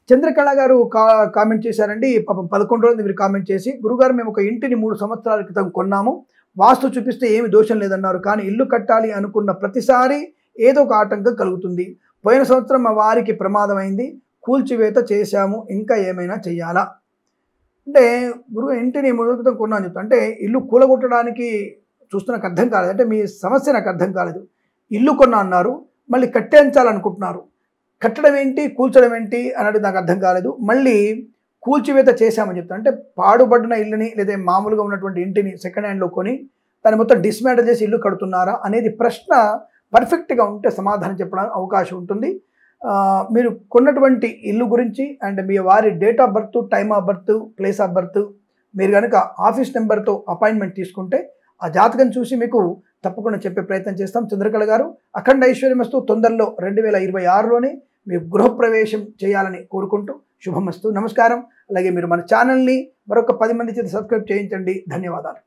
చంద్రకళ గారు కామెంట్ చేశారండి. పాపం 11 రోజులు మీరు కామెంట్ చేసి, గురుగారు మేము ఒక ఇంటిని 3 సంవత్సరాల క్రితం కొన్నాము. వాస్తు చూపిస్తే ఏమి దోషం లేదన్నారు. కానీ ఇల్లు కట్టాలి అనుకున్న ప్రతిసారి ఏదో ఒక ఆటంకం కలుగుతుంది. పోయిన సంవత్సరం మా వారికి ప్రమాదం అయింది. కూల్చివేత చేశాము. ఇంకా ఏమైనా చెయ్యాలా? అంటే గురువు ఇంటిని 3 రోజుల క్రితం కొన్నా అని చెప్తా. అంటే ఇల్లు కూలగొట్టడానికి చూస్తే నాకు అర్థం కాలేదు. అంటే మీ సమస్య నాకు అర్థం కాలేదు. ఇల్లు కొన్నా అన్నారు, మళ్ళీ కట్టించాలనుకుంటున్నారు. కట్టడం ఏంటి, కూల్చడం ఏంటి అన్నది నాకు అర్థం కాలేదు. మళ్ళీ కూల్చివేత చేశామని చెప్తాను. అంటే పాడుబడిన ఇల్లుని లేదా మామూలుగా ఉన్నటువంటి ఇంటిని సెకండ్ హ్యాండ్లో కొని దాన్ని మొత్తం డిస్మాంటిల్ చేసి ఇల్లు కడుతున్నారా అనేది ప్రశ్న పర్ఫెక్ట్గా ఉంటే సమాధానం చెప్పడానికి అవకాశం ఉంటుంది. మీరు కొన్నటువంటి ఇల్లు గురించి అండ్ మీ వారి date of birth, time of birth, place of birth మీరు కనుక ఆఫీస్ నెంబర్తో అపాయింట్మెంట్ తీసుకుంటే ఆ జాతకం చూసి మీకు తప్పకుండా చెప్పే ప్రయత్నం చేస్తాం. చంద్రకళ గారు అఖండ ఐశ్వర్యమస్తు. తొందరలో 2026లోనే మీ గృహప్రవేశం చేయాలని కోరుకుంటూ శుభమస్తు. నమస్కారం. అలాగే మీరు మన ఛానల్ని మరొక 10 మంది చేత సబ్స్క్రైబ్ చేయించండి. ధన్యవాదాలు.